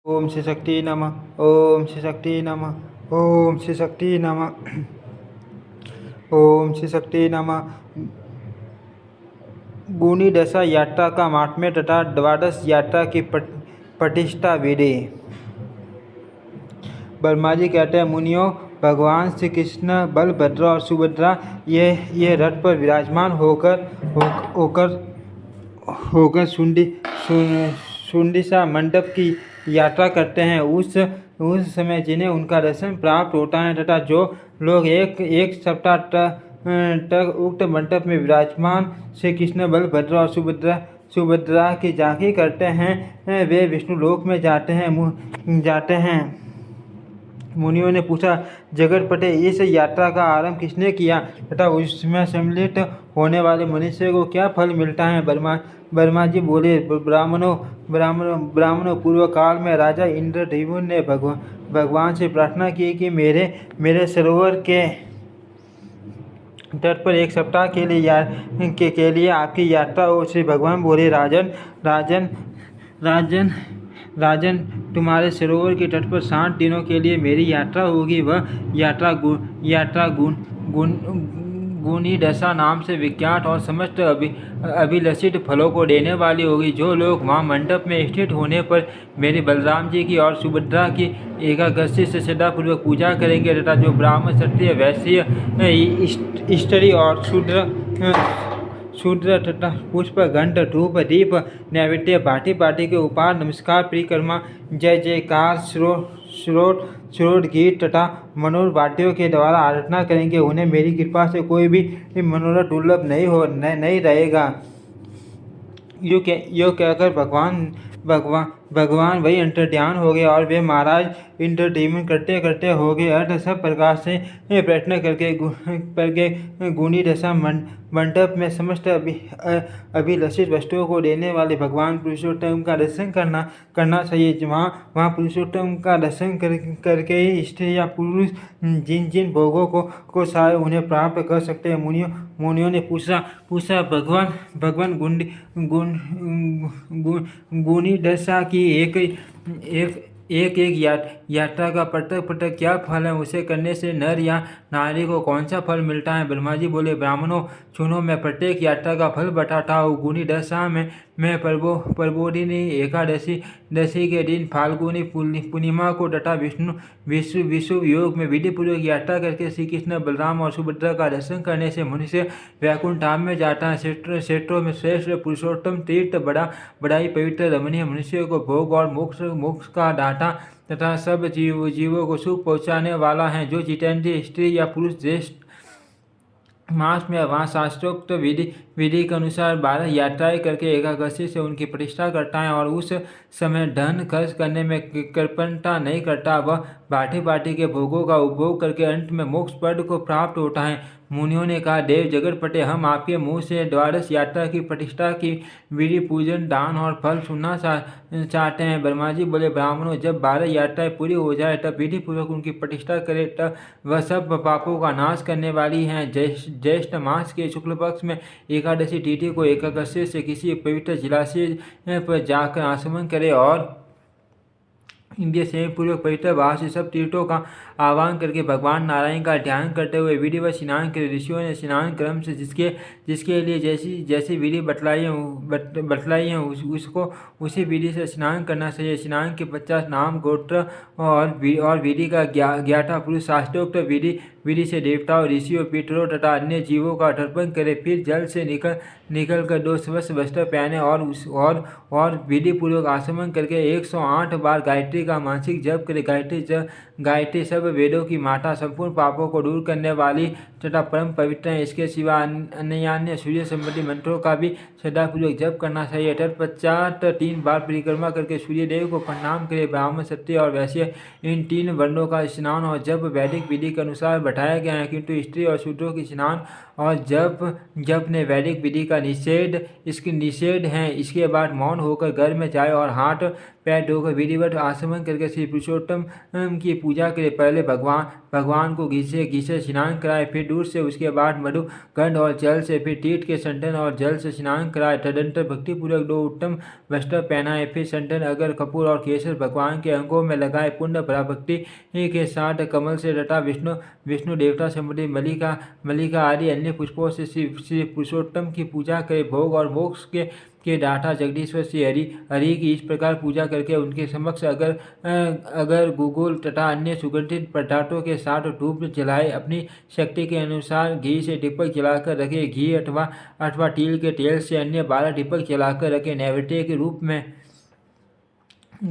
ओम श्री शक्ति नमः। ओम श्री शक्ति नमः। ओम श्री शक्ति नमः। ओम श्री शक्ति नमः। गुणी दशा यात्रा का महात्म्य तथा द्वादश यात्रा की प्रतिष्ठा विधि। ब्रह्मा जी कहते हैं, मुनियों, भगवान श्री कृष्ण, बलभद्र और सुभद्रा ये रथ पर विराजमान होकर सुंडिसा मंडप की यात्रा करते हैं। उस समय जिन्हें उनका दर्शन प्राप्त होता है तथा जो लोग एक सप्ताह तक उक्त मंडप में विराजमान श्री कृष्ण, बलभद्र और सुभद्रा की झांकी करते हैं, वे विष्णु लोक में जाते हैं। मुनियों ने पूछा, जगतपते, इस यात्रा का आरंभ किसने किया तथा उसमें सम्मिलित होने वाले मनुष्य को क्या फल मिलता है? ब्रह्मा जी बोले, ब्राह्मणों, पूर्व काल में राजा इंद्रद्युम्न ने भगवान से प्रार्थना की कि मेरे सरोवर के तट पर एक सप्ताह के लिए आपकी यात्रा हो। श्री भगवान बोले, राजन, तुम्हारे सरोवर के तट पर 60 दिनों के लिए मेरी यात्रा होगी। वह यात्रा गुणी दशा नाम से विख्यात और समस्त अभिलषित फलों को देने वाली होगी। जो लोग वहाँ मंडप में स्थित होने पर मेरे बलराम जी की और सुभद्रा की एकादशी से श्रद्धापूर्वक पूजा करेंगे तथा जो ब्राह्मण, क्षत्रिय, वैश्य, स्त्री और शूद्र तथा पुष्प, घंट, धूप, दीप, नैवेद्य, भांति के उपहार, नमस्कार, परिक्रमा, जय जयकार, श्रोत गीत तथा मनोहर वाद्यों के द्वारा आराधना करेंगे। उन्हें मेरी कृपा से कोई भी मनोरथ दुर्लभ नहीं रहेगा। यो कहकर भगवान वही अंतर्ध्यान हो गए और वे महाराज इंद्रद्युम्न करते हो गए। अर्थ सब प्रकार से प्रयत्न करके गुणी दशा मंडप में समस्त अभिलषित वस्तुओं को देने वाले भगवान पुरुषोत्तम का दर्शन करना चाहिए। वहाँ पुरुषोत्तम का दर्शन करके ही स्त्री या पुरुष जिन भोगों को चाहे उन्हें प्राप्त कर सकते हैं। मुनियों ने पूछा, भगवान गुणी दशा की एक यात्रा का पटक क्या फल है? उसे करने से नर या नारी को कौन सा फल मिलता है? ब्रह्मा जी बोले, ब्राह्मणों, सुनो, मैं प्रत्येक यात्रा का फल बताता हूँ। गुणी दशा में प्रबोधिनी एकादशी के दिन फाल्गुनी पूर्णिमा को तथा विषुव योग में विधि पूर्वक यात्रा करके श्री कृष्ण, बलराम और सुभद्रा का दर्शन करने से मनुष्य वैकुंठ धाम में जाता है। क्षेत्रों में श्रेष्ठ पुरुषोत्तम तीर्थ बड़ा ही पवित्र रमणीय मनुष्य को भोग और मोक्ष का दाता तथा सब जीवों को सुख पहुँचाने वाला है। जो जितेंद्रिय स्त्री या पुरुष ज्येष्ठ मास में वहाँ शास्त्रोक्त विधि के अनुसार 12 यात्राएं करके एकादशी से उनकी प्रतिष्ठा करता है और उस समय धन खर्च करने में कृपणता नहीं करता, वह भांति के भोगों का उपभोग करके अंत में मोक्ष पद को प्राप्त होता है। मुनियों ने कहा, देव जगतपते, हम आपके मुँह से द्वादश यात्रा की प्रतिष्ठा की विधि, पूजन, दान और फल सुनना चाहते हैं। ब्रह्मा जी बोले, ब्राह्मणों, जब 12 यात्राएं पूरी हो जाए तब विधि पूर्वक उनकी प्रतिष्ठा करें, तब वह सब पापों का नाश करने वाली हैं। ज्येष्ठ मास के शुक्ल पक्ष में एकादशी तिथि को एकादशी से किसी पवित्र जलाशय पर जाकर आचमन करे और इंद्रिय संयम पूर्वक पवित्र भाव से सब तीर्थों का आह्वान करके भगवान नारायण का ध्यान करते हुए विधिवत स्नान करे। ऋषियों ने स्नान क्रम से जिसके लिए जैसी विधि बतलाई है उसको उसी विधि से स्नान करना चाहिए। स्नान के पश्चात नाम, गोत्र और विधि का ज्ञाता पुरुष शास्त्रोक्त विधि से देवताओं, ऋषियों, पितरों तथा अन्य जीवों का तर्पण करे। फिर जल से निकल कर 2 स्वच्छ वस्त्र पहने और विधि पूर्वक आचमन करके 108 बार गायत्री का मानसिक जप करे। गायत्री सब वेदों की माता, संपूर्ण पापों को दूर करने वाली तथा परम पवित्र है। इसके सिवा अन्य सूर्य संबंधी मंत्रों का भी श्रद्धापूर्वक जप करना चाहिए। तत्पश्चात 3 बार परिक्रमा करके सूर्य देव को प्रणाम करे। ब्राह्मण, क्षत्रिय और वैश्य इन 3 वर्णों का स्नान और जप वैदिक विधि के अनुसार बताया गया है, किंतु स्त्री और शूद्रों की स्नान और जप ने वैदिक विधि का निषेध है। इसके बाद मौन होकर घर में जाए और हाथ पैर धोकर विधिवत आचमन करके श्री पुरुषोत्तम की पूजा करे। पहले भगवान को घी से स्नान कराए, फिर दूध से, उसके बाद मधु गंध और जल से, फिर तीर्थ के संतन और जल से स्नान कराए। तदंतर भक्तिपूर्वक 2 उत्तम वस्त्र पहनाए, फिर संतन, अगर, कपूर और केसर भगवान के अंगों में लगाए। पुण्य भक्ति के साथ कमल से तथा विष्णु देवता संबंधी मल्लिका आदि अन्य पुष्पों से श्री पुरुषोत्तम की पूजा करे। भोग और मोक्ष के दाता जगदीश्वर श्री हरि की इस प्रकार पूजा करके उनके समक्ष अगर गुगुल तथा अन्य सुगंधित पदार्थों के साथ धूप जलाए। अपनी शक्ति के अनुसार घी से दीपक जलाकर रखे। घी अथवा तिल के तेल से अन्य 12 दीपक जलाकर रखे। नैवेद्य के रूप में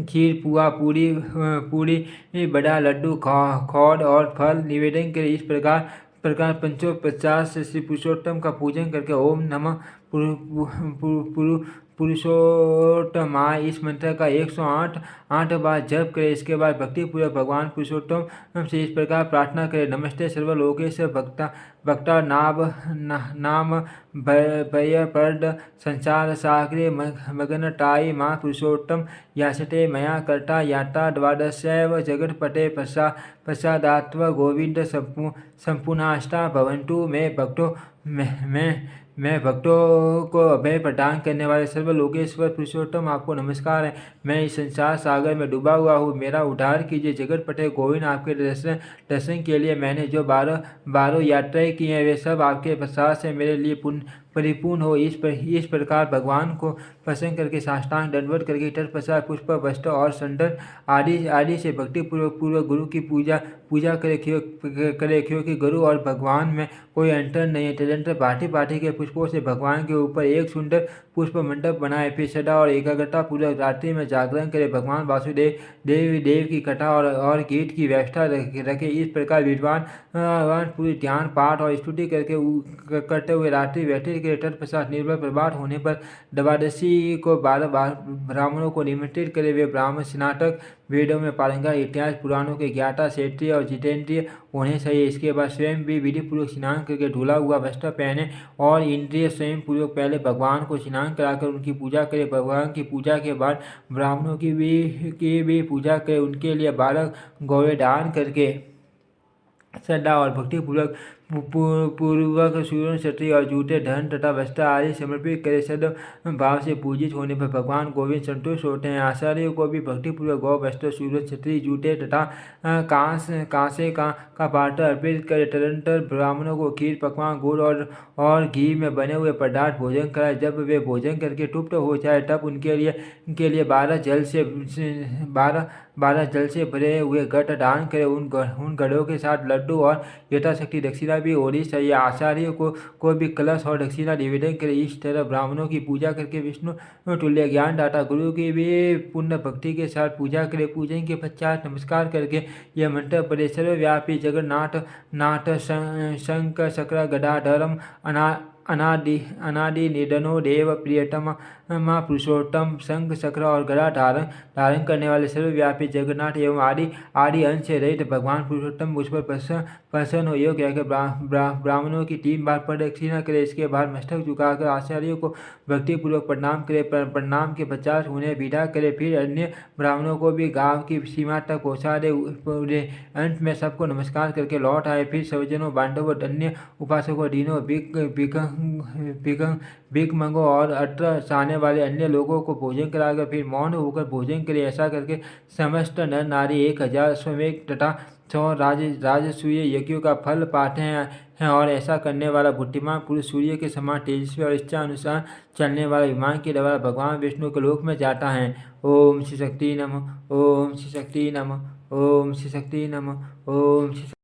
खीर, पुआ, पूरी, बड़ा, लड्डू, खौड और फल निवेदन करे। इस प्रकार 550 से श्री पुरुषोत्तम का पूजन करके ओम नमः पुरुषोत्तमाय इस मंत्र का 108 बार जप करे। इसके बाद भक्तिपूर्वक भगवान पुरुषोत्तम से इस प्रकार प्रार्थना करे। नमस्ते सर्वलोकेश्वर भक्ता नाम भयप्रद संसार सागरे मगनटाई माँ पुरुषोत्तम याचते मया कर्ता याता द्वादशैव जगत्पते पश्चादात्व गोविंद संपूर्णाष्टा भवन्तु। मैं भक्तों को अभय प्रदान करने वाले सर्वलोकेश्वर पुरुषोत्तम आपको नमस्कार है। मैं इस संसार सागर में डूबा हुआ हूँ, मेरा उद्धार कीजिए। जगत पटे गोविंद, आपके दर्शन के लिए मैंने जो 12 यात्राएं की हैं वे सब आपके प्रसाद से मेरे लिए परिपूर्ण हो। इस प्रकार भगवान को प्रसन्न करके साष्टांग दंडवत करके तत्पश्चात पुष्प, वस्त्र और संदन आदि से भक्तिपूर्वक गुरु की पूजा करे, क्योंकि गुरु और भगवान में कोई अंतर नहीं है। तदंतर भांति के पुष्पों से भगवान के ऊपर एक सुंदर पुष्प मंडप बनाए। फिर सदा और एकाग्रता पूर्वक रात्रि में जागरण करे। भगवान वासुदेव देव की कथा और गीत की व्यवस्था रखे। इस प्रकार विद्वान पूरी ध्यान, पाठ और स्तुति करते हुए रात्रि व्यतीत के तत्पश्चात निर्बल प्रभात होने पर द्वादशी को 12 ब्राह्मणों को निमंत्रित करे। वे ब्राह्मण स्नातक, वेदों में पारंगत, इतिहास पुराणों के ज्ञाता, क्षेत्रीय और जितेंद्रिय होने चाहिए। इसके बाद स्वयं भी विधिपूर्वक स्नान करके धुला हुआ वस्त्र पहने और इंद्रिय स्वयं पूर्वक पहले भगवान को स्नान कराकर उनकी पूजा करे। भगवान की पूजा के बाद ब्राह्मणों की भी पूजा करे। उनके लिए 12 गौवें दान करके श्रद्धा और भक्तिपूर्वक सूर्य, छत्री और जूते, धन तथा वस्त्र आदि समर्पित करे। सद भाव से पूजित होने पर भगवान गोविंद संतुष्ट होते हैं। आचार्यों को भी भक्तिपूर्वक गौ, वस्त्र, सूर्य, छत्री, जूते तथा कांसे का पात्र अर्पित करे। तदंतर ब्राह्मणों को खीर, पकवान, गुड़ और घी में बने हुए पदार्थ भोजन कराए। जब वे भोजन करके तृप्त हो जाए तब उनके लिए 12 जल से भरे हुए घट दान करे। उन घड़ों के साथ लड्डू और यथाशक्ति दक्षिणा भी होनी चाहिए। आचार्य को भी कलश और दक्षिणा निवेदन करे। इस तरह ब्राह्मणों की पूजा करके विष्णु तुल्य ज्ञान दाता गुरु की भी पुण्य भक्ति के साथ पूजा करे। पूजन के पश्चात नमस्कार करके यह मंत्र पढ़े। सर्वव्यापी जगन्नाथ शंख चक्र गदाधरम अनादि निधनो देव प्रियतम माँ पुरुषोत्तम शंख चक्र और गदा धारण करने वाले सर्वव्यापी जगन्नाथ एवं आदि अंश से रहित भगवान पुरुषोत्तम मुझ पर प्रसन्न हो। योग कहकर ब्राह्मणों की 3 बार प्रदक्षिणा करे। इसके बाद मस्तक झुकाकर आचार्यों को भक्तिपूर्वक प्रणाम करे। प्रणाम के 50 उन्हें विदा करे। फिर अन्य ब्राह्मणों को भी गांव की सीमा तक पहुँचा दे। अंत में सबको नमस्कार करके लौट आए। फिर सज्जनों, बांधवों, अन्य उपासकों, दीनों, भिक्षमंगों और अत्र आने वाले अन्य लोगों को भोजन कराकर फिर मौन होकर भोजन करे। ऐसा करके समस्त नर नारी 1000 अश्वमेध तथा 100 राजसूय यज्ञों का फल पाते हैं। और ऐसा करने वाला बुद्धिमान पुरुष सूर्य के समान तेजस्वी और इच्छा अनुसार चलने वाला विमान के द्वारा भगवान विष्णु के लोक में जाता है। ओम श्री शक्ति नमः। ओम श्री शक्ति नमः। ओम श्री शक्ति नमः। ओम श्री